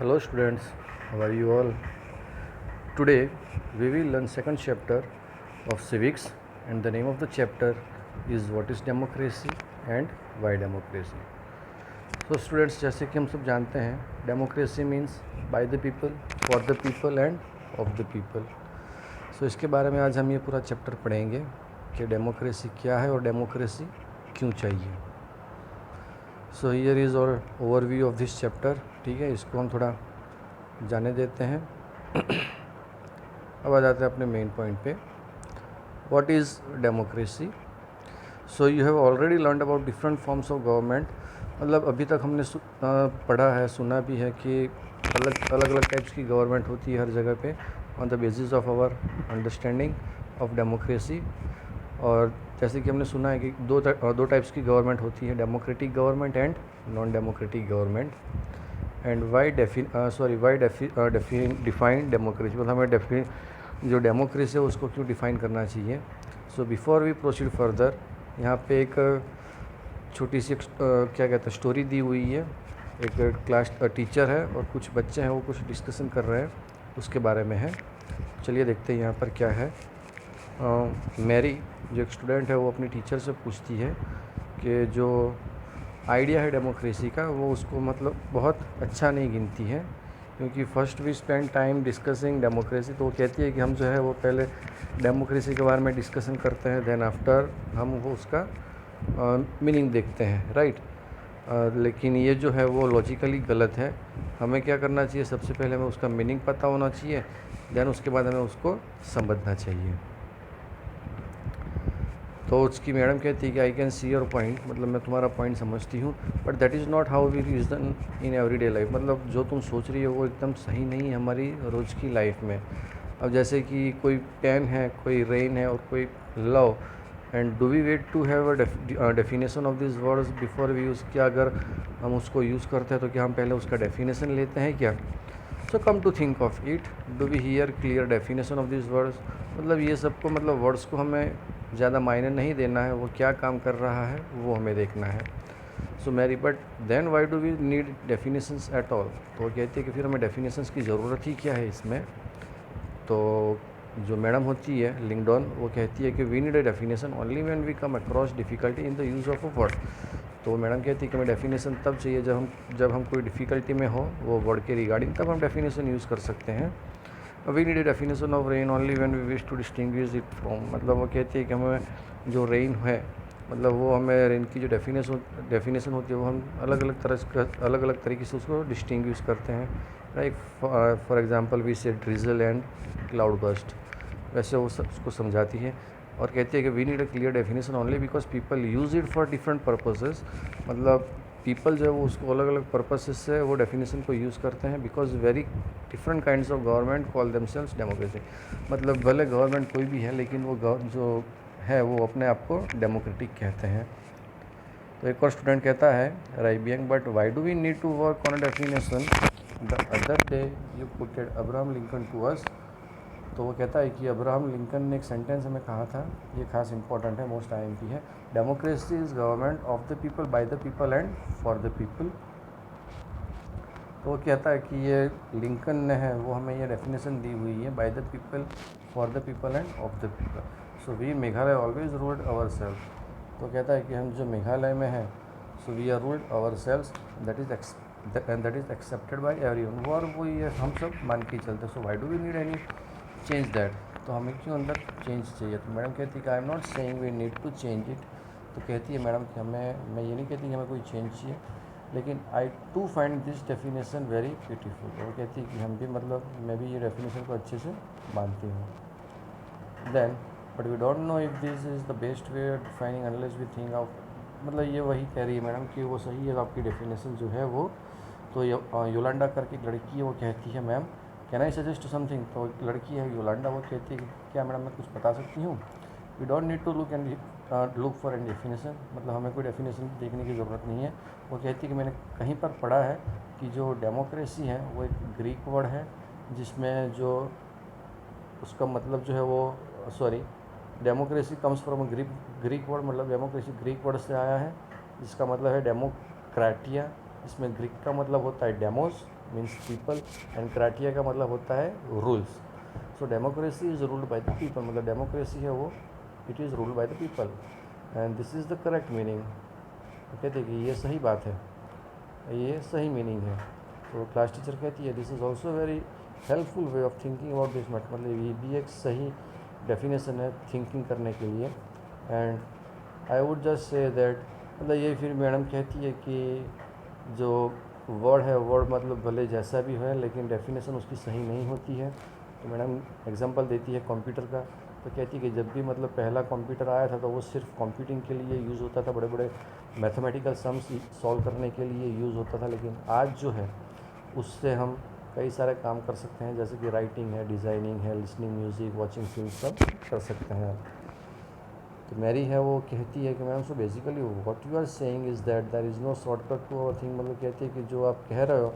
Hello students, how are you all? Today we will learn second chapter of civics and the name of the chapter is what is democracy and why democracy. So students, जैसे कि हम सब जानते हैं democracy means by the people, for the people and of the people. So इसके बारे में आज हम ये पूरा चैप्टर पढ़ेंगे कि डेमोक्रेसी क्या है और डेमोक्रेसी क्यों चाहिए. सो हियर इज़ और ओवरव्यू ऑफ दिस चैप्टर. ठीक है, इसको हम थोड़ा जाने देते हैं. अब आ जाते हैं अपने मेन पॉइंट पे. What is democracy? So you have already learned about different forms of government. मतलब अभी तक हमने पढ़ा है, सुना भी है कि अलग अलग टाइप्स की गवर्नमेंट होती है हर जगह पे on the basis of our understanding of democracy. और जैसे कि हमने सुना है कि दो टाइप्स की गवर्नमेंट होती है, democratic government and non democratic government. And why define democracy, मतलब हमें जो डेमोक्रेसी है उसको क्यों डिफ़ाइन करना चाहिए. So before we proceed further, यहाँ पे एक छोटी सी क्या कहते हैं स्टोरी दी हुई है. एक क्लास टीचर है और कुछ बच्चे हैं, वो कुछ डिस्कशन कर रहे हैं, उसके बारे में है. चलिए देखते हैं यहाँ पर क्या है. मैरी जो एक स्टूडेंट है वो अपनी टीचर से पूछती है कि जो आइडिया है डेमोक्रेसी का वो उसको मतलब बहुत अच्छा नहीं गिनती है, क्योंकि first we spend time discussing democracy. तो वो कहती है कि हम जो है वो पहले डेमोक्रेसी के बारे में डिस्कशन करते हैं, देन आफ्टर हम वो उसका मीनिंग देखते हैं, राइट. लेकिन ये जो है वो लॉजिकली गलत है. हमें क्या करना चाहिए, सबसे पहले हमें उसका मीनिंग पता होना चाहिए, देन उसके बाद हमें उसको समझना चाहिए. तो उसकी मैडम कहती है कि I can see your point, मतलब मैं तुम्हारा पॉइंट समझती हूँ, but that is not how we reason in everyday life. मतलब जो तुम सोच रही हो वो एकदम सही नहीं है हमारी रोज़ की लाइफ में. अब जैसे कि कोई पेन है, कोई रेन है और कोई love, and do we wait to have a definition of this words before we use. क्या अगर हम उसको यूज़ करते हैं तो क्या हम पहले उसका डेफिनेशन लेते हैं क्या? So come to think of it, do we hear clear definition of this words. मतलब ये सबको, मतलब वर्ड्स को हमें ज़्यादा मायने नहीं देना है, वो क्या काम कर रहा है वो हमें देखना है. So Mary, but then why do we need definitions at all. तो वो कहती है कि फिर हमें डेफिनेशंस की ज़रूरत ही क्या है इसमें. तो जो मैडम होती है लिंगडॉन, वो कहती है कि we need a definition only when we come across difficulty in the use of a word. तो मैडम कहती है कि हमें डेफिनेशन तब चाहिए जब हम कोई डिफ़िकल्टी में हो वो वर्ड के रिगार्डिंग, तब हम डेफिनेशन यूज़ कर सकते हैं. We need a definition of rain only when we wish to distinguish it from. मतलब वो कहती है कि हमें जो रेन है, मतलब वो हमें रेन की जो डेफिनेशन होती है वो हम अलग अलग तरीके से उसको डिस्टिंग्विश करते हैं, like for example we say drizzle and cloud burst. वैसे वो उसको समझाती है और कहती है कि we need a clear definition only because people use it for different purposes. मतलब पीपल जो है वो उसको अलग अलग पर्पसेस से वो डेफिनेशन को यूज़ करते हैं, because very different kinds of government call themselves democracy. मतलब भले गवर्नमेंट कोई भी है लेकिन वो जो है वो अपने आप को डेमोक्रेटिक कहते हैं. तो एक और स्टूडेंट कहता है राइबियंग, but why do we need to work on a definition the other day you putted Abraham Lincoln to us. तो वो कहता है कि अब्राहम लिंकन ने एक सेंटेंस हमें कहा था, ये खास इंपॉर्टेंट है, मोस्ट टाइम की है. Democracy is government of the people, bye the people and for the people. तो वो कहता है कि ये लिंकन ने है वो हमें ये डेफिनेशन दी हुई है, by the people, for the people and of the people. So we Meghalaya always ruled our self. तो कहता है कि हम जो मेघालय में हैं, so we are ruled our self, that is accepted by everyone. वो और वो ये हम सब मान के चलते. So why do we need any change that. तो हमें क्यों अंदर चेंज चाहिए. तो मैडम कहती है कि I am not saying we need to change it. तो कहती है मैडम कि मैं ये नहीं कहती कि हमें कोई चेंज चाहिए, लेकिन I to find this definition very beautiful. वो कहती है कि हम भी, मतलब मैं भी ये डेफिनेशन को अच्छे से मानती हूँ. Then but we don't know if this is the best way of defining unless we think of. मतलब ये वही कह रही है मैडम कि वो सही है आपकी डेफिनेशन जो है वो. तो योलांडा करके एक लड़की है, वो कहती है ma'am can I suggest something. तो एक लड़की है योलांडा, वो कहती है कि क्या मैडम मैं कुछ बता सकती हूँ. We don't need to look for an definition. मतलब हमें कोई डेफिनेशन देखने की ज़रूरत नहीं है. वो कहती है कि मैंने कहीं पर पढ़ा है कि जो डेमोक्रेसी है वो एक ग्रीक वर्ड है, जिसमें जो उसका मतलब जो है वो democracy comes from Greek word. मतलब डेमोक्रेसी ग्रीक वर्ड से आया है, जिसका मतलब है डेमोक्रेटिया. इसमें ग्रीक का मतलब होता है demos means people, and criteria का मतलब होता है rules. So democracy is ruled by the people, मतलब डेमोक्रेसी है वो it is ruled by the people and this is the correct meaning. कहते हैं कि ये सही बात है, ये सही मीनिंग है। तो क्लास टीचर कहती है this is also very helpful way of thinking about this matter, मतलब ये भी एक सही डेफिनेशन है थिंकिंग करने के लिए। And I would just say that, मतलब ये फिर मैडम कहती है कि जो वर्ड है, वर्ड मतलब भले जैसा भी है लेकिन डेफिनेशन उसकी सही नहीं होती है। तो मैडम एग्जांपल देती है कंप्यूटर का, तो कहती है कि जब भी मतलब पहला कंप्यूटर आया था तो वो सिर्फ कंप्यूटिंग के लिए यूज़ होता था, बड़े बड़े मैथमेटिकल सम्स सॉल्व करने के लिए यूज़ होता था, लेकिन आज जो है उससे हम कई सारे काम कर सकते हैं, जैसे कि राइटिंग है, डिज़ाइनिंग है, लिसनिंग म्यूज़िक, वॉचिंग फिल्म, सब कर सकते हैं। तो मैरी है वो कहती है कि ma'am so basically what you are saying is that there is no shortcut to our thing, मतलब कहती है कि जो आप कह रहे हो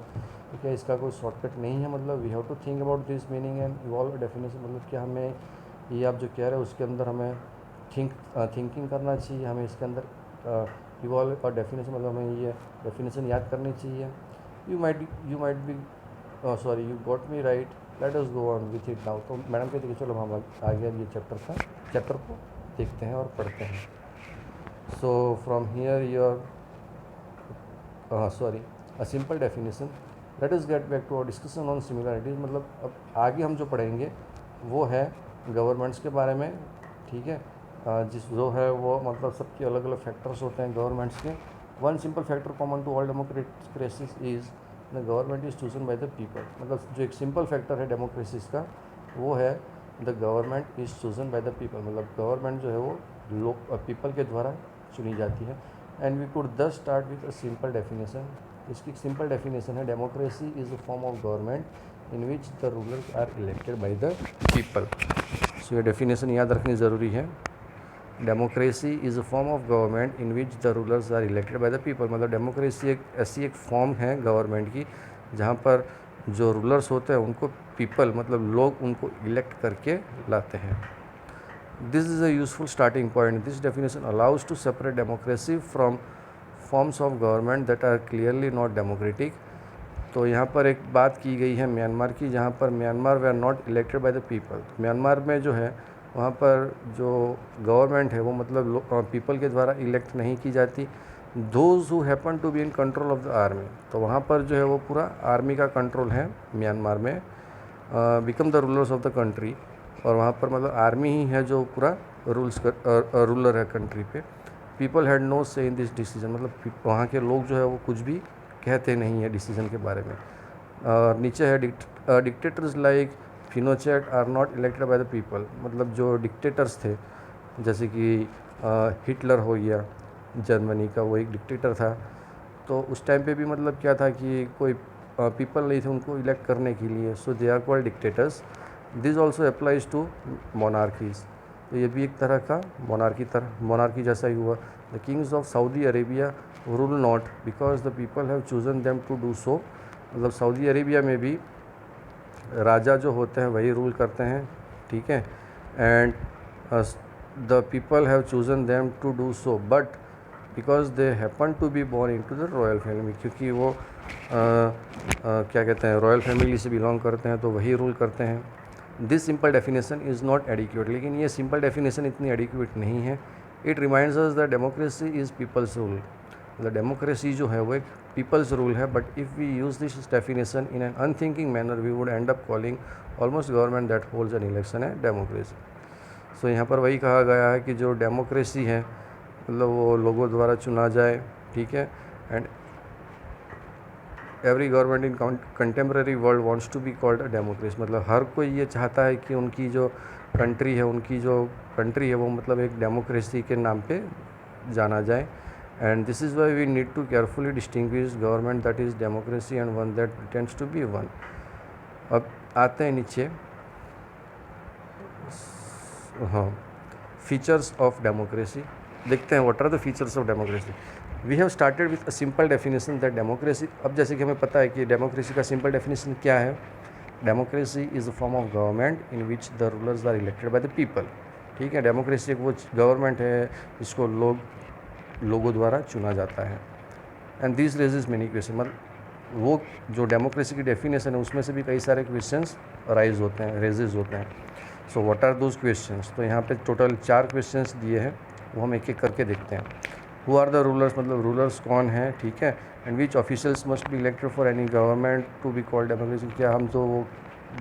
तो क्या इसका कोई शॉर्टकट नहीं है, मतलब we have to think about this meaning and evolve definition, मतलब क्या हमें ये आप जो कह रहे हो उसके अंदर हमें थिंकिंग करना चाहिए, हमें इसके अंदर इवॉल्व और डेफिनेशन, मतलब हमें ये डेफिनेशन याद करनी चाहिए। You might be sorry you got me right, let us go on with it now. तो मैडम कहती है कि चलो हम आगे ये चैप्टर को देखते हैं और पढ़ते हैं। So from here your sorry a simple definition, let us get back to our discussion on similarities, मतलब अब आगे हम जो पढ़ेंगे वो है गवर्नमेंट्स के बारे में, ठीक है। जिस जो है वो मतलब सबके अलग अलग फैक्टर्स होते हैं गवर्नमेंट्स के। One simple factor common to all democracies is the government is chosen by the people, मतलब जो एक सिंपल फैक्टर है डेमोक्रेसीज का वो है the government is chosen by the people, मतलब गवर्नमेंट जो है वो लोग पीपल के द्वारा चुनी जाती है। And we could thus start with a simple definition, इसकी सिंपल डेफिनेशन है democracy is a form of government in which the rulers are elected by the people. So ये डेफिनेशन याद रखनी ज़रूरी है। Democracy is a form of government in which the rulers are elected by the people, मतलब democracy एक ऐसी एक form है गवर्नमेंट की जहाँ पर जो रूलर्स होते हैं उनको पीपल मतलब लोग उनको इलेक्ट करके लाते हैं। This is a useful starting point, this definition allows to separate democracy from forms of government that are clearly not democratic. तो यहाँ पर एक बात की गई है म्यांमार की, जहाँ पर Myanmar we are not elected by the people. Myanmar में जो है वहाँ पर जो गवर्नमेंट है वो मतलब पीपल के द्वारा इलेक्ट नहीं की जाती। Those who happen to be in control of the army, तो वहाँ पर जो है वो पूरा आर्मी का कंट्रोल है म्यांमार में, become the rulers of the country, और वहाँ पर मतलब आर्मी ही है जो पूरा रूलर है कंट्री पे। पीपल हैड नो से इन दिस डिसीजन, मतलब वहाँ के लोग जो है वो कुछ भी कहते नहीं है डिसीजन के बारे में। नीचे है dictators like Pinochet are not elected by the people, मतलब जो डिक्टेटर्स थे जैसे कि हिटलर हो गया जर्मनी का, वो एक डिक्टेटर था। तो उस टाइम पे भी मतलब क्या था कि कोई पीपल नहीं थे उनको इलेक्ट करने के लिए, so they are called dictators. This also applies to monarchies, तो ये भी एक तरह का मोनार्की जैसा ही हुआ। The kings of Saudi Arabia rule not because the people have chosen them to do so, मतलब सऊदी अरेबिया में भी राजा जो होते हैं वही रूल करते हैं, ठीक है। And the people have chosen them to do so but because they happen to be born into the royal family, क्योंकि वो क्या कहते हैं रॉयल फैमिली से बिलोंग करते हैं तो वही रूल करते हैं। This simple definition is not adequate, लेकिन ये सिंपल डेफिनेशन इतनी एडिक्वेट नहीं है। It reminds us the democracy is people's rule, मतलब डेमोक्रेसी जो है वो एक पीपल्स रूल है, but if we use this definition in an unthinking manner we would end up calling almost government that holds an election है democracy. So यहाँ पर वही कहा गया है कि जो डेमोक्रेसी है मतलब वो लोगों द्वारा चुना जाए, ठीक है। And every government in contemporary world wants to be called a democracy, मतलब हर कोई ये चाहता है कि उनकी जो कंट्री है वो मतलब एक डेमोक्रेसी के नाम पे जाना जाए। And this is why we need to carefully distinguish government that is democracy and one that pretends to be one. अब आते हैं नीचे, हाँ, फीचर्स ऑफ डेमोक्रेसी देखते हैं। What are the features of democracy. We have started with a simple definition that democracy, अब जैसे कि हमें पता है कि डेमोक्रेसी का सिंपल डेफिनेशन क्या है। Democracy is a form of government in which the rulers are elected by the people, ठीक है। डेमोक्रेसी एक वो गवर्नमेंट है जिसको लोगों द्वारा चुना जाता है। And this raises many question, वो जो डेमोक्रेसी की डेफिनेशन है उसमें से भी कई सारे क्वेश्चंस रेजेज होते हैं। So what are those questions? तो यहाँ पे टोटल 4 क्वेश्चंस दिए हैं, वो हम एक एक करके देखते हैं। हु आर द रूलर्स, मतलब रूलर्स कौन हैं, ठीक है। And which officials must be elected for any government to be called democracy, क्या हम जो वो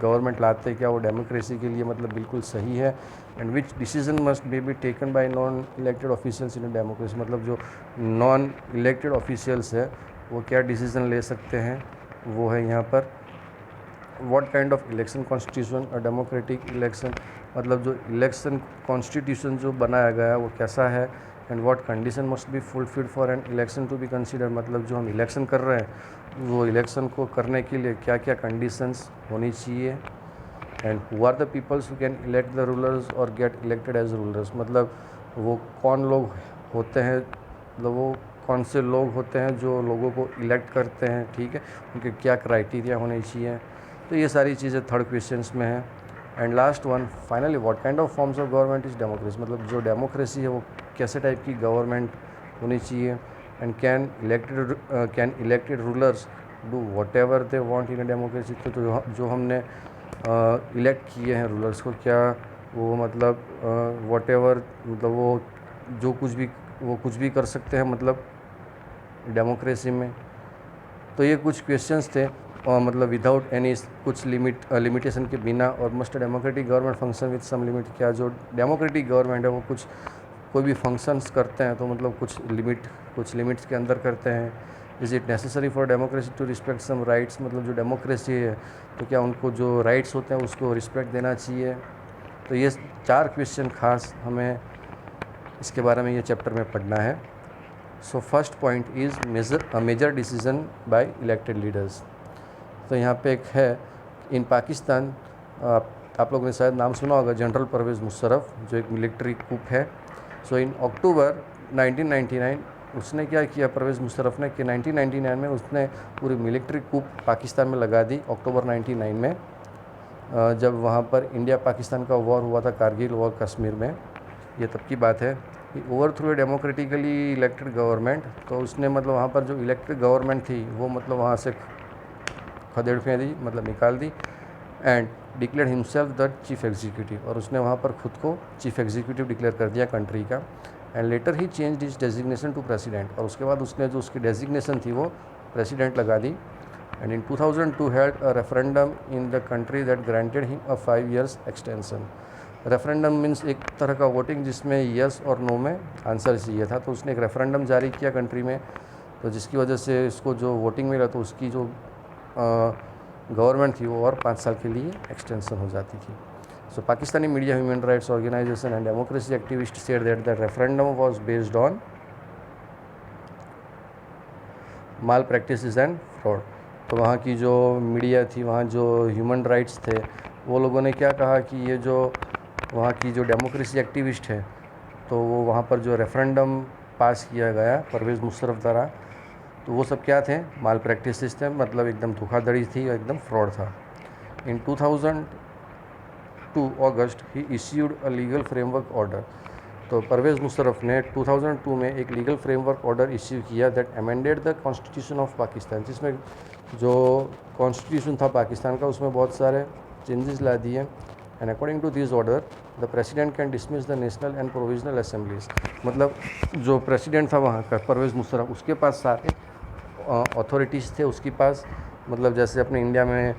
गवर्नमेंट लाते हैं क्या वो डेमोक्रेसी के लिए मतलब बिल्कुल सही है। And which decision must be taken by non elected officials in democracy, मतलब जो नॉन इलेक्टेड ऑफिशियल्स है वो क्या डिसीजन ले सकते हैं, वो है यहाँ पर। What kind of election constitution और डेमोक्रेटिक इलेक्शन, मतलब जो इलेक्शन कॉन्स्टिट्यूशन जो बनाया गया है वो कैसा है। And what condition must be fulfilled for an election to be consider, मतलब जो हम इलेक्शन कर रहे हैं वो इलेक्शन को करने के लिए क्या क्या कंडीशंस होनी चाहिए। And who are the peoples who can elect the rulers और गेट इलेक्टेड एज रूलर्स, मतलब वो कौन लोग होते हैं, मतलब वो कौन से लोग होते हैं जो लोगों को इलेक्ट करते हैं, ठीक है, उनके क्या क्राइटेरिया होने चाहिए। तो ये सारी चीज़ें थर्ड क्वेश्चंस में है। And last one finally what kind of forms of government is democracy, मतलब जो डेमोक्रेसी है वो कैसे टाइप की गवर्नमेंट होनी चाहिए। And can elected rulers do what ever they want in a democracy, तो जो हमने इलेक्ट किए हैं रूलर्स को, क्या वो मतलब वॉट एवर, मतलब वो जो कुछ भी कर सकते हैं मतलब डेमोक्रेसी में। तो ये कुछ क्वेश्चंस थे, और मतलब विदाउट एनी कुछ लिमिटेशन के बिना। और must democratic government function with some limit, क्या जो डेमोक्रेटिक गवर्नमेंट है वो कोई भी फंक्शंस करते हैं तो मतलब कुछ लिमिट्स के अंदर करते हैं। Is it necessary for democracy to respect some rights, मतलब जो डेमोक्रेसी है तो क्या उनको जो राइट्स होते हैं उसको रिस्पेक्ट देना चाहिए। तो ये 4 क्वेश्चन खास हमें इसके बारे में ये चैप्टर में पढ़ना है। So first point is major decision by elected leaders. तो यहाँ पे एक है, इन पाकिस्तान आप लोगों ने शायद नाम सुना होगा जनरल परवेज़ मुशर्रफ, जो एक मिलिट्री कूप है। सो इन अक्टूबर 1999 उसने क्या किया परवेज़ मुशर्रफ ने कि 1999 में उसने पूरी मिलिट्री कूप पाकिस्तान में लगा दी। अक्टूबर 99 में जब वहाँ पर इंडिया पाकिस्तान का वॉर हुआ था, कारगिल वॉर कश्मीर में, ये तब की बात है। Over through a democratically elected government, तो उसने मतलब वहाँ पर जो इलेक्टेड गवर्नमेंट थी वो मतलब वहाँ से खदेड़ फेंदी, मतलब निकाल दी। And declare himself the chief executive, और उसने वहाँ पर खुद को चीफ एग्जीक्यूटिव डिक्लेयर कर दिया कंट्री का। And later he change his designation to president, और उसके बाद उसने जो उसकी डेजिग्नेशन थी वो प्रेसिडेंट लगा दी। And in 2002 had a referendum in the country that granted him a 5 years extension. Referendum means एक तरह का वोटिंग जिसमें यस और नो में आंसर चाहिए था, तो उसने एक रेफरेंडम जारी किया कंट्री में, तो जिसकी वजह से इसको जो वोटिंग मिला तो उसकी जो गवर्नमेंट थी वो और 5 साल के लिए एक्सटेंशन हो जाती थी। So Pakistani media, human rights organisation and democracy activist said that the referendum was based on malpractices and fraud. तो वहाँ की जो मीडिया थी, वहाँ जो ह्यूमन राइट्स थे, वो लोगों ने क्या कहा कि ये जो वहाँ की जो डेमोक्रेसी एक्टिविस्ट है, तो वो वहाँ पर जो रेफरेंडम पास किया गया परवेज़ मुशर्रफ द्वारा, तो वो सब क्या थे, माल प्रैक्टिसेस थे, मतलब एकदम धोखाधड़ी थी, एकदम फ्रॉड था। In 2002 August he issued a legal framework order. तो परवेज़ मुशर्रफ ने 2002 में एक लीगल फ्रेमवर्क ऑर्डर इश्यू किया that amended the constitution of Pakistan, जिसमें जो कॉन्स्टिट्यूशन था पाकिस्तान का उसमें बहुत सारे चेंजेस ला दिए। And according to this order the president can dismiss the national and provisional assemblies, मतलब जो प्रेसिडेंट था वहाँ का परवेज़ मुशर्रफ, उसके पास सारे अथॉरिटीज़ थे उसके पास, मतलब जैसे अपने इंडिया में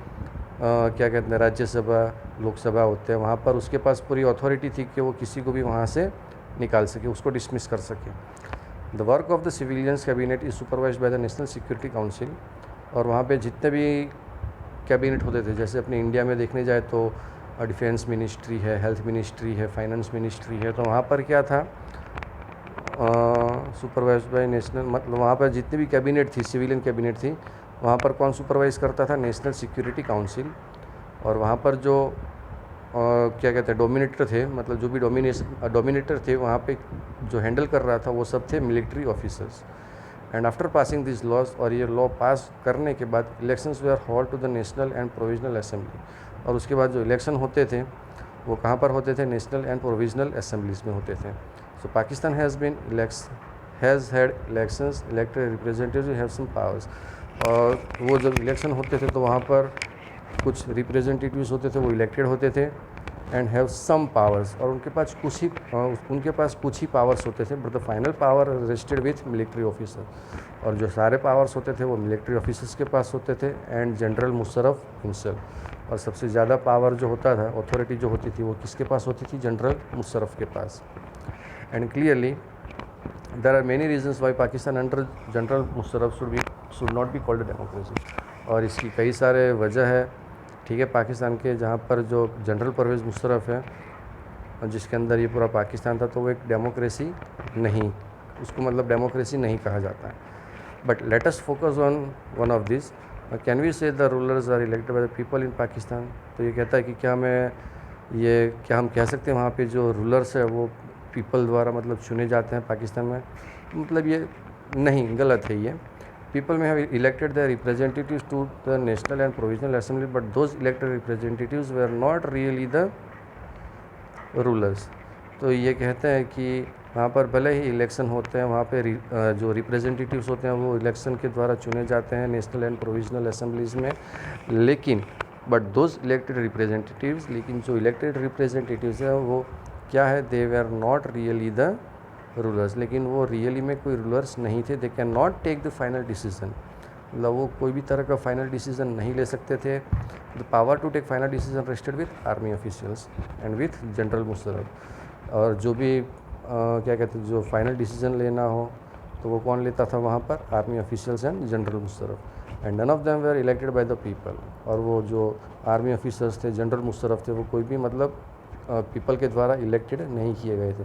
क्या कहते हैं राज्यसभा लोकसभा होते हैं, वहाँ पर उसके पास पूरी अथॉरिटी थी कि वो किसी को भी वहाँ से निकाल सके, उसको डिसमिस कर सके। The work of the civilians cabinet is supervised by the national security council, और वहाँ पे जितने भी कैबिनेट होते थे, जैसे अपने इंडिया में देखने जाए तो डिफेंस मिनिस्ट्री है, हेल्थ मिनिस्ट्री है, फाइनेंस मिनिस्ट्री है, तो वहाँ पर क्या था सुपरवाइज्ड बाय नेशनल, मतलब वहाँ पर जितनी भी कैबिनेट थी, सिविलियन कैबिनेट थी, वहाँ पर कौन सुपरवाइज़ करता था, नेशनल सिक्योरिटी काउंसिल। और वहाँ पर जो क्या कहते हैं डोमिनेटर थे, मतलब जो भी डोमिनेटर थे वहाँ पे जो हैंडल कर रहा था वो सब थे military officers. And after passing this laws, और ये लॉ पास करने के बाद elections were held to the national and provisional assembly, और उसके बाद जो इलेक्शन होते थे वो कहाँ पर होते थे, नेशनल एंड प्रोविजनल असेंबलीज में होते थे। So Pakistan has had elections, elected representative have some powers. और वो जब इलेक्शन होते थे तो वहाँ पर कुछ रिप्रेजेंटेटिव्स होते थे, वो इलेक्टेड होते थे एंड हैव सम पावर्स, और उनके पास कुछ ही पावर्स होते थे, but the final power rested with military officer, और जो सारे पावर्स होते थे वो मिलिट्री ऑफिसर्स के पास होते थे एंड जनरल मुशर्रफ हिमसेल्फ। और सबसे ज़्यादा पावर जो होता था, अथॉरिटी जो होती थी, वो किसके पास होती थी? जनरल मुशर्रफ के पास। And clearly there are many reasons why Pakistan under general Musharraf should not be called democracy, और इसकी कई सारे वजह है, ठीक है, पाकिस्तान के जहाँ पर जो जनरल परवेज़ मुशर्रफ है, जिसके अंदर ये पूरा पाकिस्तान था, तो वो एक डेमोक्रेसी नहीं, उसको मतलब डेमोक्रेसी नहीं कहा जाता है। But let us focus on one of this, can we say the rulers are elected by the people in Pakistan. तो ये कहता है कि क्या हम कह सकते हैं वहाँ पे जो रूलर्स है वो पीपल द्वारा मतलब चुने जाते हैं पाकिस्तान में? मतलब ये नहीं, गलत है ये। People may have elected their representatives to the national and provisional assembly, but those elected representatives were not really the rulers। तो ये कहते हैं कि वहाँ पर भले ही इलेक्शन होते हैं, वहाँ पे जो रिप्रेजेंटेटिव्स होते हैं वो इलेक्शन के द्वारा चुने जाते हैं नेशनल एंड प्रोविजनल असेंबलीज़ में, लेकिन लेकिन जो इलेक्टेड रिप्रेजेंटेटिव्स हैं वो क्या है? They were not really the rulers, लेकिन वो रियली में कोई रूलर्स नहीं थे। They can not take the final decision, मतलब वो कोई भी तरह का फाइनल डिसीजन नहीं ले सकते थे। The power to take final decision rested with army officials and with general Musharraf. और जो भी क्या कहते हैं, जो फाइनल डिसीजन लेना हो तो वो कौन लेता था वहाँ पर? Army officials and general Musharraf. And none of them were elected by the people, और वो जो आर्मी ऑफिसर्स थे, जनरल मुशर्रफ थे, वो कोई भी मतलब पीपल के द्वारा इलेक्टेड नहीं किए गए थे।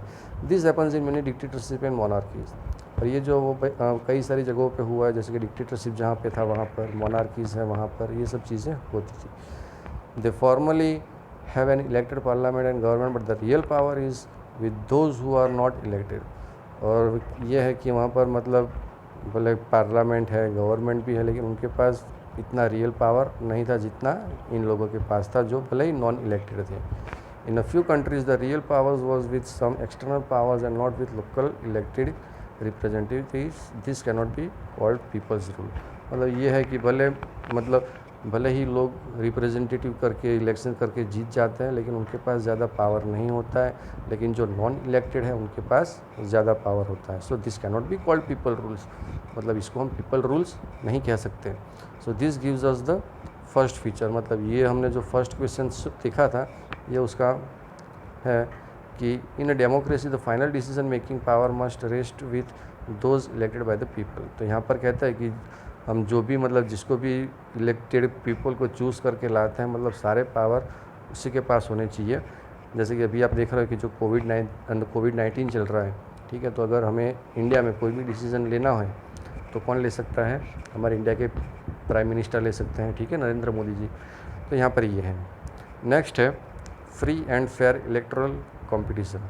This happens in many dictatorship and monarchies, और ये जो वो कई सारी जगहों पे हुआ है, जैसे कि डिक्टेटरशिप जहाँ पे था वहाँ पर, मोनार्कीज़ है वहाँ पर, ये सब चीज़ें होती थी। They formally have an elected parliament and government, but the real power is with those who are not elected. और ये है कि वहाँ पर मतलब भले पार्लियामेंट है, गवर्नमेंट भी है, लेकिन उनके पास इतना रियल पावर नहीं था जितना इन लोगों के पास था जो भले ही नॉन इलेक्टेड थे। In a few countries, the real powers was with some external powers and not with local elected representatives. This cannot be called people's rule। मतलब ये है कि भले ही लोग रिप्रेजेंटेटिव करके इलेक्शन करके जीत जाते हैं, लेकिन उनके पास ज़्यादा पावर नहीं होता है, लेकिन जो नॉन इलेक्टेड है उनके पास ज़्यादा पावर होता है। So this cannot be called people rules, मतलब इसको हम पीपल रूल्स नहीं कह सकते। So this gives us the first feature, मतलब ये हमने जो फर्स्ट क्वेश्चन देखा था ये उसका है कि in a democracy the final decision making power must rest with those elected by the people. तो यहाँ पर कहता है कि हम जो भी मतलब जिसको भी इलेक्टेड पीपल को चूज़ करके लाते हैं, मतलब सारे पावर उसी के पास होने चाहिए। जैसे कि अभी आप देख रहे हो कि जो कोविड-19 चल रहा है, ठीक है, तो अगर हमें इंडिया में कोई भी डिसीज़न लेना हो तो कौन ले सकता है? हमारे इंडिया के प्राइम मिनिस्टर ले सकते हैं, ठीक है, नरेंद्र मोदी जी। तो यहाँ पर ये है। नेक्स्ट है free and fair electoral competition.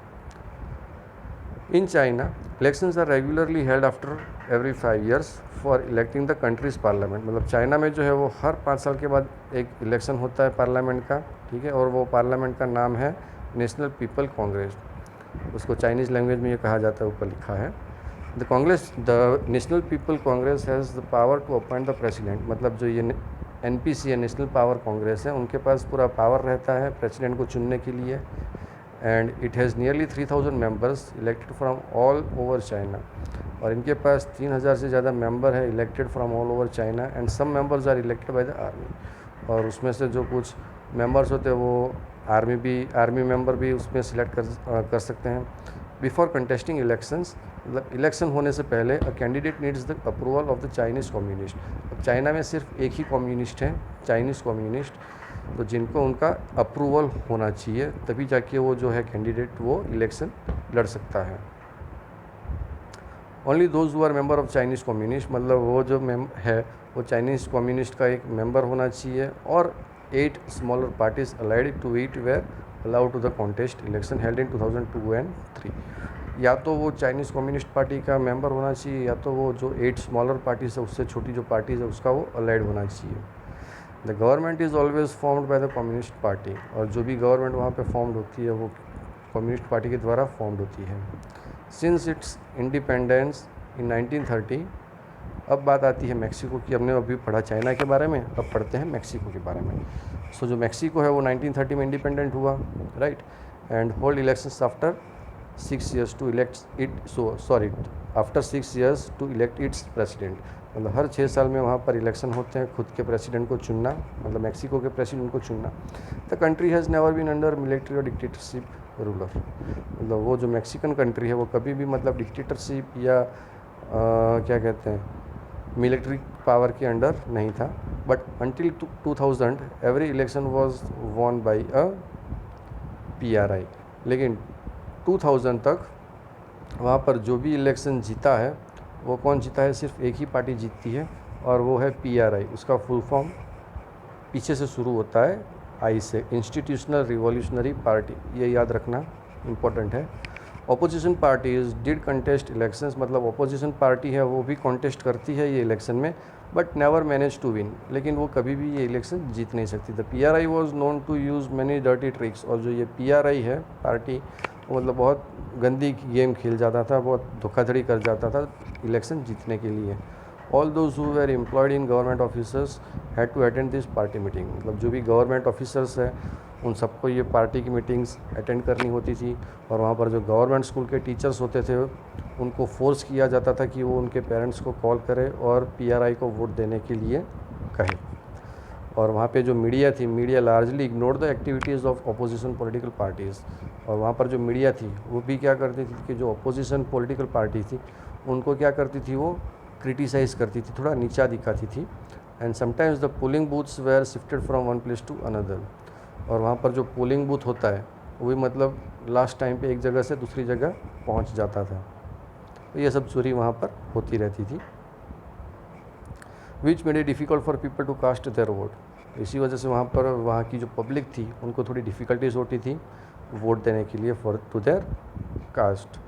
In China elections are regularly held after every 5 years for electing the country's parliament. मतलब चाइना में जो है वो हर 5 साल के बाद एक इलेक्शन होता है पार्लियामेंट का, ठीक है, और वो पार्लियामेंट का नाम है नेशनल पीपल कांग्रेस। उसको चाइनीज़ लैंग्वेज में ये कहा जाता है, ऊपर लिखा है the national people congress has the power to appoint the president. मतलब जो ये NPC है, नेशनल पावर कांग्रेस है, उनके पास पूरा पावर रहता है प्रेसिडेंट को चुनने के लिए। And it has nearly 3000 members elected from all over China, और इनके पास 3000 से ज़्यादा मेंबर है elected from all over China. And some members are elected by the army, और उसमें से जो कुछ मेंबर्स होते हैं वो आर्मी मेंबर भी उसमें सिलेक्ट कर सकते हैं। बिफोर कंटेस्टिंग इलेक्शंस, मतलब इलेक्शन होने से पहले a candidate needs the approval of the Chinese communist. अब चाइना में सिर्फ एक ही कम्युनिस्ट है, चाइनीज़ कम्युनिस्ट, तो जिनको उनका अप्रूवल होना चाहिए, तभी जाके वो जो है कैंडिडेट वो इलेक्शन लड़ सकता है। Only those who are member of Chinese communist, मतलब वो जो है वो चाइनीज़ कम्युनिस्ट का एक मेंबर होना चाहिए, और 8 smaller parties allied to it were allowed to the contest election held in 2002 and 3। या तो वो चाइनीज़ कम्युनिस्ट पार्टी का मेंबर होना चाहिए, या तो वो जो 8 स्मॉलर पार्टीज है उससे छोटी जो पार्टीज है उसका वो अलाइड होना चाहिए। The government is always formed by the communist party, और जो भी गवर्नमेंट वहाँ पे फॉर्म्ड होती है वो कम्युनिस्ट पार्टी के द्वारा फॉर्म्ड होती है। सिंस इट्स इंडिपेंडेंस इन 1930 अब बात आती है मैक्सिको की। हमने अभी पढ़ा चाइना के बारे में, अब पढ़ते हैं मैक्सिको के बारे में। सो जो मैक्सिको है वो 1930 में इंडिपेंडेंट हुआ, right, and hold elections after 6 years to elect it, after 6 years to elect its president. मतलब हर 6 साल में वहाँ पर इलेक्शन होते हैं, खुद के प्रेसिडेंट को चुनना, मतलब मैक्सिको के प्रेसिडेंट को चुनना। The country has never been under military और डिक्टेटरशिप रूलर। मतलब वो जो मैक्सिकन कंट्री है वो कभी भी मतलब डिक्टेटरशिप या क्या कहते हैं मिलिट्री पावर के अंडर नहीं था। But until 2000 every election was won by a PRI। लेकिन 2000 तक वहाँ पर जो भी इलेक्शन जीता है वो कौन जीता है, सिर्फ एक ही पार्टी जीतती है और वो है PRI। उसका फुल फॉर्म पीछे से शुरू होता है आई से, इंस्टीट्यूशनल रिवॉल्यूशनरी पार्टी, ये याद रखना इम्पोर्टेंट है। Opposition parties did contest elections, मतलब अपोजिशन पार्टी है वो भी कॉन्टेस्ट करती है ये इलेक्शन में, but never manage to win, लेकिन वो कभी भी ये इलेक्शन जीत नहीं सकती। The PRI was known to use many dirty tricks. और जो ये PRI है पार्टी, वो मतलब बहुत गंदी गेम खेल जाता था, बहुत धोखाधड़ी कर जाता था इलेक्शन जीतने के लिए। All those who were employed in government officers had to attend this party meeting. मतलब जो भी गवर्नमेंट ऑफिसर्स हैं उन सबको ये पार्टी की मीटिंग्स अटेंड करनी होती थी। और वहाँ पर जो गवर्नमेंट स्कूल के टीचर्स होते थे उनको फोर्स किया जाता था कि वो उनके पेरेंट्स को कॉल करे और PRI को वोट देने के लिए कहे। और वहाँ पे जो मीडिया थी, media largely ignored the activities of opposition political parties. और वहाँ पर जो मीडिया थी वो भी क्या करती थी कि जो अपोजिशन पॉलिटिकल पार्टी थी उनको क्या करती थी, वो क्रिटिसाइज़ करती थी, थोड़ा नीचा दिखाती थी। And sometimes the polling booths were shifted from one place to another. और वहाँ पर जो पोलिंग बूथ होता है वो भी मतलब लास्ट टाइम पे एक जगह से दूसरी जगह पहुँच जाता था। तो ये सब चोरी वहाँ पर होती रहती थी, which made it difficult for people to cast their vote. इसी वजह से वहाँ पर वहाँ की जो पब्लिक थी उनको थोड़ी डिफ़िकल्टीज होती थी वोट देने के लिए for to their caste.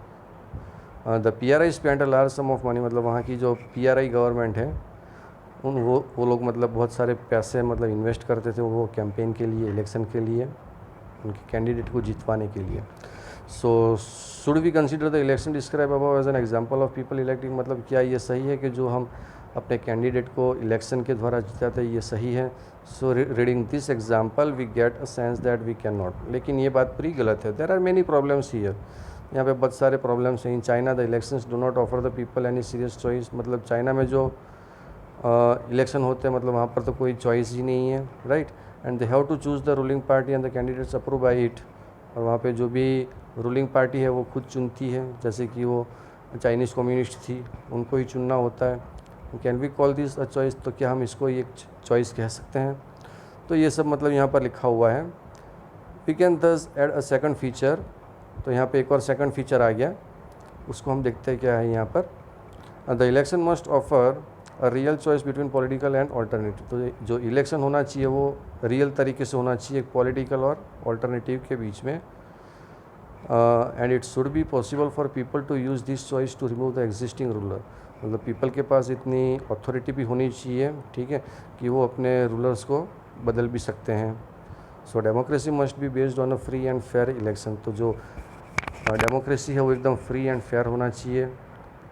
The PRI spend a large sum of money. मतलब वहाँ की जो PRI गवर्नमेंट है वो लोग मतलब बहुत सारे पैसे मतलब इन्वेस्ट करते थे वो कैंपेन के लिए, इलेक्शन के लिए, उनके कैंडिडेट को जितवाने के लिए। So should we consider the election describe above as an example of people electing. मतलब क्या ये सही है कि जो हम अपने कैंडिडेट को इलेक्शन के द्वारा जिताते हैं ये सही है। So reading this example we get a sense that we can not. लेकिन ये बात पूरी गलत है। There are many problems here. यहाँ पे बहुत सारे प्रॉब्लम्स हैं। In China the elections do not offer the people any serious choice. मतलब चाइना में जो इलेक्शन होते हैं मतलब वहाँ पर तो कोई चॉइस ही नहीं है, right. And they have to choose the ruling party and the candidates approve by it. और वहाँ पे जो भी रूलिंग पार्टी है वो खुद चुनती है, जैसे कि वो चाइनीज़ कम्युनिस्ट थी उनको ही चुनना होता है। Can we call this a choice, तो क्या हम इसको एक चॉइस कह सकते हैं। तो ये सब मतलब यहाँ पर लिखा हुआ है। वी कैन दस एड अ सेकंड फीचर। तो यहाँ पे एक और सेकंड फीचर आ गया, उसको हम देखते हैं क्या है यहाँ पर। The election must offer a real choice between political and alternative. तो जो इलेक्शन होना चाहिए वो रियल तरीके से होना चाहिए पॉलिटिकल और ऑल्टरनेटिव के बीच में। And it should be possible for people to use this choice to remove the existing ruler. मतलब पीपल के पास इतनी अथॉरिटी भी होनी चाहिए, ठीक है, कि वो अपने रूलर्स को बदल भी सकते हैं। So democracy must be based on a free and fair election. तो जो डेमोक्रेसी है वो एकदम फ्री एंड फेयर होना चाहिए,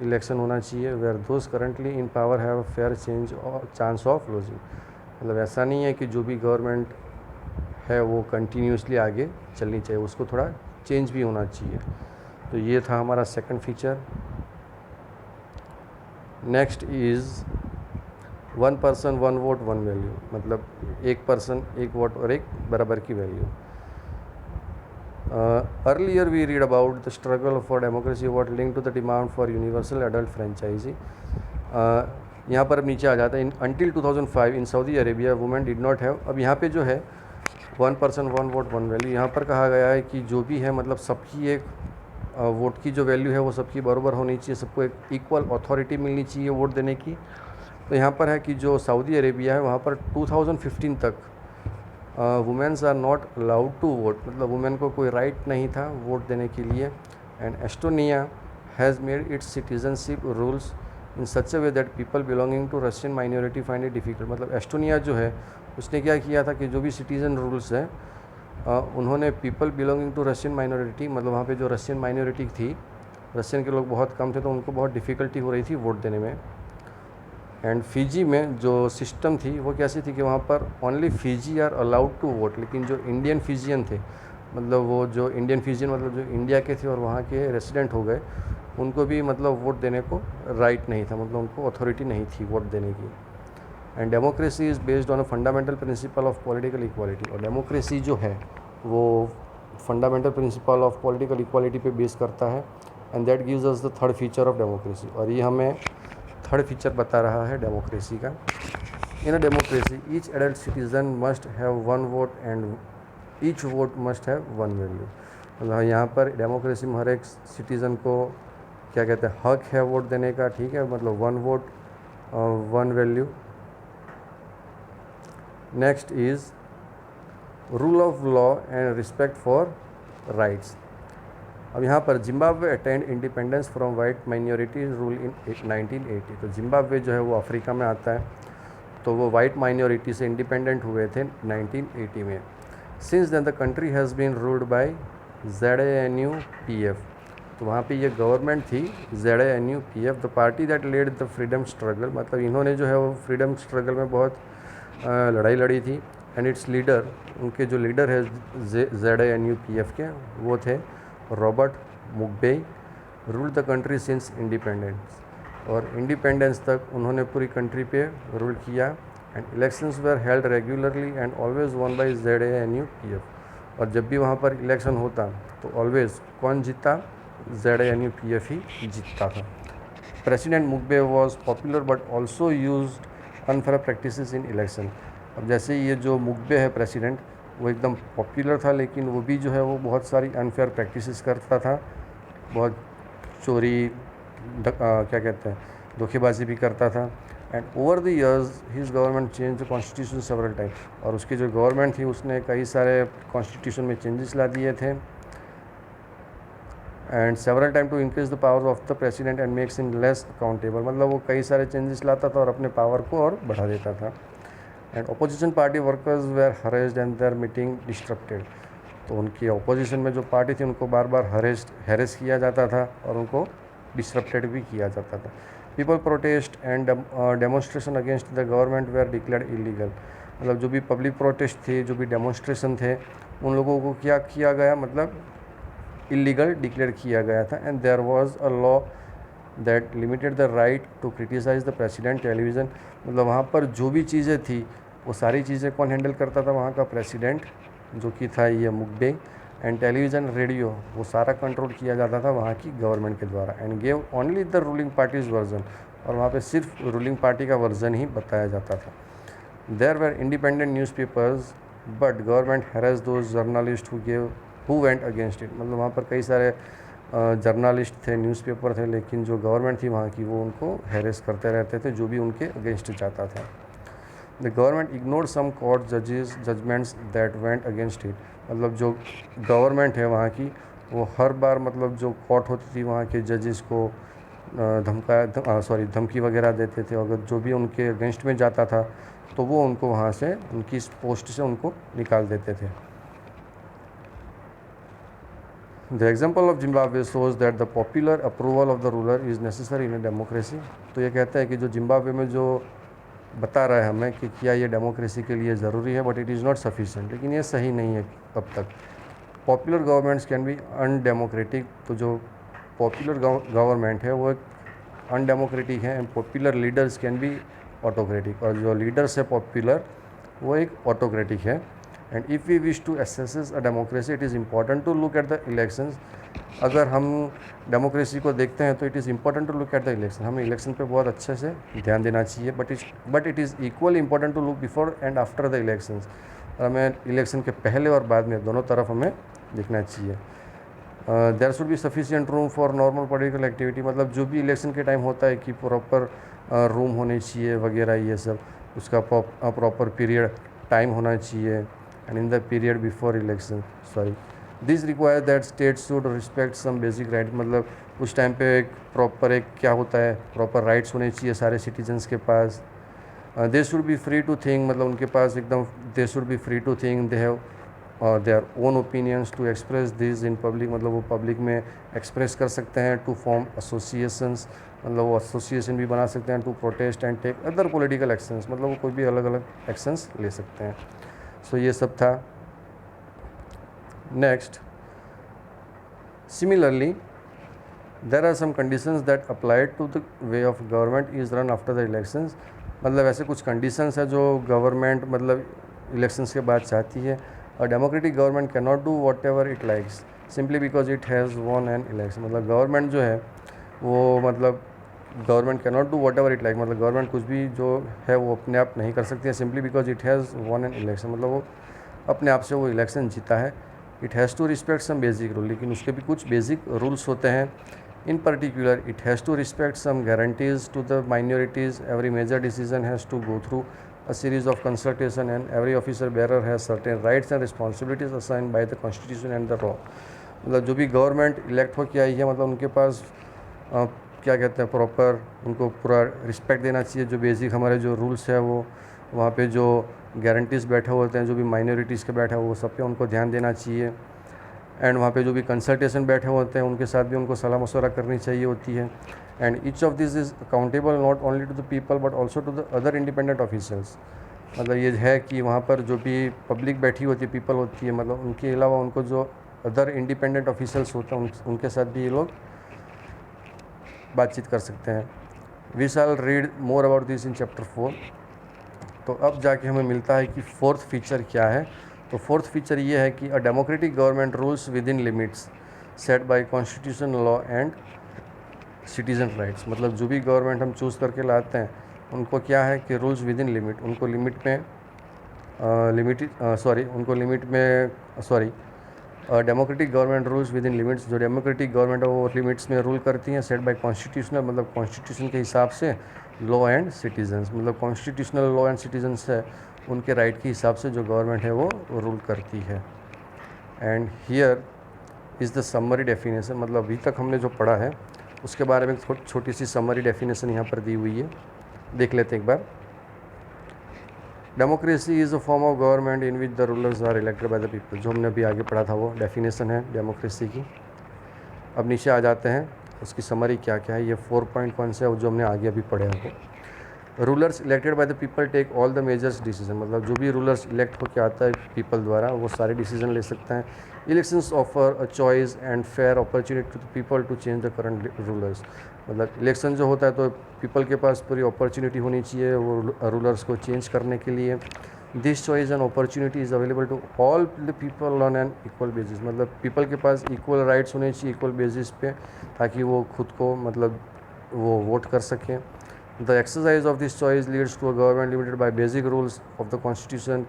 इलेक्शन होना चाहिए। Where those currently in power have a fair change और चांस ऑफ लूजिंग। मतलब ऐसा नहीं है कि जो भी गवर्नमेंट है वो कंटिन्यूसली आगे चलनी चाहिए, उसको थोड़ा चेंज भी होना चाहिए। तो ये था हमारा second feature. Next is one person one vote one value. मतलब एक पर्सन एक वोट और एक बराबर की value. Earlier we read about the struggle for democracy what link to the demand for universal adult franchise. यहाँ पर अब नीचे आ जाता है, until 2005 in Saudi Arabia women did not have. अब यहाँ पे जो है one person one vote one value, यहाँ पर कहा गया है कि जो भी है मतलब सबकी एक वोट की जो वैल्यू है वो सबकी बराबर होनी चाहिए, सबको एक इक्वल अथॉरिटी मिलनी चाहिए वोट देने की। तो यहाँ पर है कि जो सऊदी अरेबिया है वहाँ पर 2015 तक women's are not allowed to vote. मतलब वुमेन को कोई राइट नहीं था वोट देने के लिए। And Estonia has made its citizenship rules in such a way that people belonging to Russian minority find it difficult. मतलब एस्टोनिया जो है उसने क्या किया था कि जो भी सिटीज़न रूल्स हैं उन्होंने people belonging to Russian minority, मतलब वहाँ पे जो रशियन माइनॉरिटी थी, रशियन के लोग बहुत कम थे तो उनको बहुत डिफ़िकल्टी हो रही थी वोट देने में। एंड फिजी में जो सिस्टम थी वो कैसी थी कि वहाँ पर only Fiji are allowed to vote, लेकिन जो इंडियन फिजियन थे, मतलब वो जो इंडियन फिजियन मतलब जो इंडिया के थे और वहाँ के रेसिडेंट हो गए, उनको भी मतलब वोट देने को राइट नहीं था, मतलब उनको अथॉरिटी नहीं थी वोट देने की। And democracy is based on a fundamental principle of political equality, और डेमोक्रेसी जो है वो fundamental principle of political equality पे बेस करता है। And that gives us the third feature of democracy, और ये हमें थर्ड फीचर बता रहा है डेमोक्रेसी का। In a democracy each adult citizen must have one vote and each vote must have one value. मतलब यहाँ पर डेमोक्रेसी में हर एक सिटीज़न को क्या कहते हैं, हक है वोट देने का, ठीक है, मतलब one vote one value. Next is rule of law and respect for rights. अब यहाँ पर Zimbabwe attend independence from white minority rule in 1980। तो जिम्बाब्वे जो है वो अफ्रीका में आता है, तो वो वाइट माइनॉरिटी से इंडिपेंडेंट हुए थे 1980 में। Since then the country has been ruled by ZANU-PF। तो वहाँ पे ये गवर्नमेंट थी ZANU-PF, the party that led the freedom struggle. मतलब इन्होंने जो है वो फ्रीडम स्ट्रगल में बहुत लड़ाई लड़ी थी। एंड इट्स लीडर, उनके जो लीडर है ZANU-PF के, वो थे Robert Mugabe. Ruled the country since independence, और इंडिपेंडेंस तक उन्होंने पूरी कंट्री पे रूल किया। And elections were held regularly and always won by ZANU-PF। और जब भी वहाँ पर इलेक्शन होता तो ऑलवेज कौन जीतता, ZANU-PF ही जीतता था। President Mugabe was popular but also used unfair practices in election. अब जैसे ये जो मुगबे है प्रेसिडेंट, वो एकदम पॉपुलर था, लेकिन वो भी जो है वो बहुत सारी अनफेयर प्रैक्टिसेस करता था, बहुत चोरी क्या कहते हैं, धोखेबाजी भी करता था। And over the years his government change the constitution several time. और उसकी जो गवर्नमेंट थी उसने कई सारे कॉन्स्टिट्यूशन में चेंजेस ला दिए थे। And several time to increase the power of the president and makes him less accountable. मतलब वो कई सारे चेंजेस लाता था और अपने पावर को और बढ़ा देता था। And opposition party workers were harassed and their meeting disrupted. तो उनकी अपोजिशन में जो पार्टी थी उनको बार बार हैरेस किया जाता था और उनको डिस्टर्प्टेड भी किया जाता था। People protest and demonstration against the government were declared illegal. मतलब जो भी पब्लिक प्रोटेस्ट थे, जो भी डेमोन्स्ट्रेशन थे, उन लोगों को क्या किया गया, मतलब इलीगल डिक्लेयर किया गया था। And there was a law that limited the right to criticise the president television. मतलब वहाँ पर जो भी चीज़ें थी वो सारी चीज़ें कौन हैंडल करता था, वहाँ का प्रेसिडेंट जो कि था ये मुगबे। एंड टेलीविज़न रेडियो वो सारा कंट्रोल किया जाता था वहाँ की गवर्नमेंट के द्वारा। And gave only the ruling party's version, और वहाँ पे सिर्फ रूलिंग पार्टी का वर्जन ही बताया जाता था। There were independent newspapers but government harass those journalist who went against it. मतलब वहाँ पर कई सारे जर्नलिस्ट थे, न्यूज़पेपर थे, लेकिन जो गवर्नमेंट थी वहाँ की वो उनको हैरेस करते रहते थे जो भी उनके अगेंस्ट जाता था। The government ignored some court judgments that went against it. मतलब जो गवर्नमेंट है वहाँ की, वो हर बार मतलब जो कोर्ट होती थी वहाँ के जजेस को धमकी वगैरह देते थे। अगर जो भी उनके अगेंस्ट में जाता था तो वो उनको वहाँ से, उनकी इस पोस्ट से उनको निकाल देते थे। The example of Zimbabwe shows that the popular approval of the ruler is necessary in a democracy. तो ये कहता है कि जो जिम्बाब्वे में जो बता रहा है हमें कि क्या ये डेमोक्रेसी के लिए ज़रूरी है, but it is not sufficient. लेकिन ये सही नहीं है अब तक। Popular governments can be undemocratic. तो जो पॉपुलर गवर्नमेंट है वो एक अनडेमोक्रेटिक है। And popular leaders can be autocratic, और जो लीडर्स है पॉपुलर वो एक ऑटोक्रेटिक है। And if we wish to assess a democracy it is important to look at the elections. अगर हम डेमोक्रेसी को देखते हैं तो it is important to look at the election. हमें इलेक्शन पे बहुत अच्छे से ध्यान देना चाहिए, but it is equally important to look before and after the elections. और हमें इलेक्शन के पहले और बाद में दोनों तरफ हमें देखना चाहिए। There should be sufficient room for normal political activity. मतलब जो भी इलेक्शन के टाइम होता है कि प्रॉपर रूम होने चाहिए वगैरह, ये सब उसका प्रॉपर पीरियड टाइम होना चाहिए। And in the period before election this require that state should respect some basic right. मतलब उस टाइम पे एक प्रॉपर एक क्या होता है, प्रॉपर राइट्स होने चाहिए सारे सिटीजन्स के पास। They should be free to think. मतलब उनके पास एकदम they should be free to think. They have their own opinions to express this in public. मतलब वो पब्लिक में एक्सप्रेस कर सकते हैं। टू फॉर्म एसोसिएशंस, मतलब वो एसोसिएशन भी बना सकते हैं to protest and take other political actions, मतलब वो कोई भी अलग अलग एक्शंस ले सकते हैं। सो ये सब था। Next, similarly there are some conditions that applied to the way of government is run after the elections. मतलब ऐसे कुछ कंडीशंस है जो गवर्नमेंट मतलब इलेक्शंस के बाद चाहती है। और democratic government can not do what ever it likes simply because it has won an election. मतलब गवर्नमेंट जो है वो मतलब government can not do what ever it like, मतलब गवर्नमेंट कुछ भी जो है वो अपने आप नहीं कर सकती है simply because it has won an election, मतलब वो अपने आप से वो इलेक्शन जीता है। It has to respect some basic rule, लेकिन उसके भी कुछ बेसिक रूल्स होते हैं। In particular it has to respect some guarantees to the minorities. Every major decision has to go through a series of consultation and every officer bearer has certain rights and responsibilities assigned by the constitution and the law। मतलब जो भी government elect हो के आई है मतलब उनके पास क्या कहते हैं प्रॉपर उनको पूरा रिस्पेक्ट देना चाहिए। जो बेसिक हमारे जो रूल्स है वो वहाँ पे जो गारंटीज़ बैठे होते हैं जो भी माइनॉरिटीज़ के बैठे वो सब पे उनको ध्यान देना चाहिए। एंड वहाँ पे जो भी कंसल्टेशन बैठे होते हैं उनके साथ भी उनको सलाह मशवरा करनी चाहिए होती है। And each of this is accountable not only to the people but also to the other independent officers. मतलब ये है कि वहाँ पर जो भी पब्लिक बैठी होती है पीपल होती है मतलब उनके अलावा उनको जो अदर इंडिपेंडेंट ऑफिसर्स होते हैं उनके साथ भी ये लोग बातचीत कर सकते हैं। We shall read more about this in chapter 4। तो अब जाके हमें मिलता है कि फोर्थ फीचर क्या है। तो फोर्थ फीचर ये है कि a democratic government rules with in limits set bye constitution law and citizen rights. मतलब जो भी गवर्नमेंट हम चूज़ करके लाते हैं उनको क्या है कि रूल्स विद इन लिमिट, उनको लिमिट में democratic government rules with in limits. जो डेमोक्रेटिक गवर्नमेंट है वो लिमिट्स में रूल करती हैं। सेट बाय कॉन्स्टिट्यूशनल मतलब कॉन्स्टिट्यूशन के हिसाब से, लॉ एंड सिटीजन्स मतलब कॉन्स्टिट्यूशनल लॉ एंड सिटीजन्स है उनके राइट के हिसाब से जो गवर्नमेंट है वो रूल करती है। And here is the summary definition. मतलब अभी तक हमने जो पढ़ा है उसके बारे में छोटी सी समरी डेफिनेशन यहाँ पर दी हुई है, देख लेते हैं एक बार। Democracy is a form of government in which the rulers are elected by the people. जो हमने अभी आगे पढ़ा था वो डेफिनेशन है डेमोक्रेसी की। अब नीचे आ जाते हैं उसकी समरी क्या क्या है। ये 4 पॉइंट कौन से है जो हमने आगे अभी पढ़े हैं। Rulers elected by the people take all the majors decision. मतलब जो भी रूलर्स इलेक्ट होकर आता है पीपल द्वारा वो सारे डिसीजन ले सकते हैं। Elections offer a choice and fair opportunity to the people to change the current rulers. मतलब इलेक्शन जो होता है तो पीपल के पास पूरी अपॉर्चुनिटी होनी चाहिए वो रूलर्स को चेंज करने के लिए। This choice and opportunity is available to all the people on an equal basis. मतलब पीपल के पास इक्वल राइट्स होने चाहिए इक्वल बेसिस पे, ताकि वो खुद को मतलब वो वोट कर सकें। The exercise of this choice leads to a government limited by basic rules of the constitution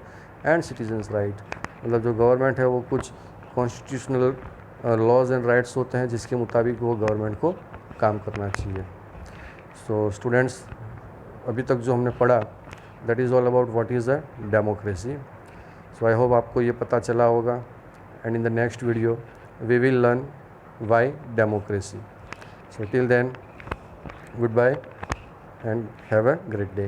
and citizens right। मतलब जो गवर्नमेंट है वो कुछ कॉन्स्टिट्यूशनल लॉज एंड राइट्स होते हैं जिसके मुताबिक वो गवर्नमेंट को काम करना चाहिए। सो स्टूडेंट्स अभी तक जो हमने पढ़ा that is all about what is a democracy. So I hope आपको ये पता चला होगा। And in the next video we will learn why democracy. So till then goodbye and have a great day।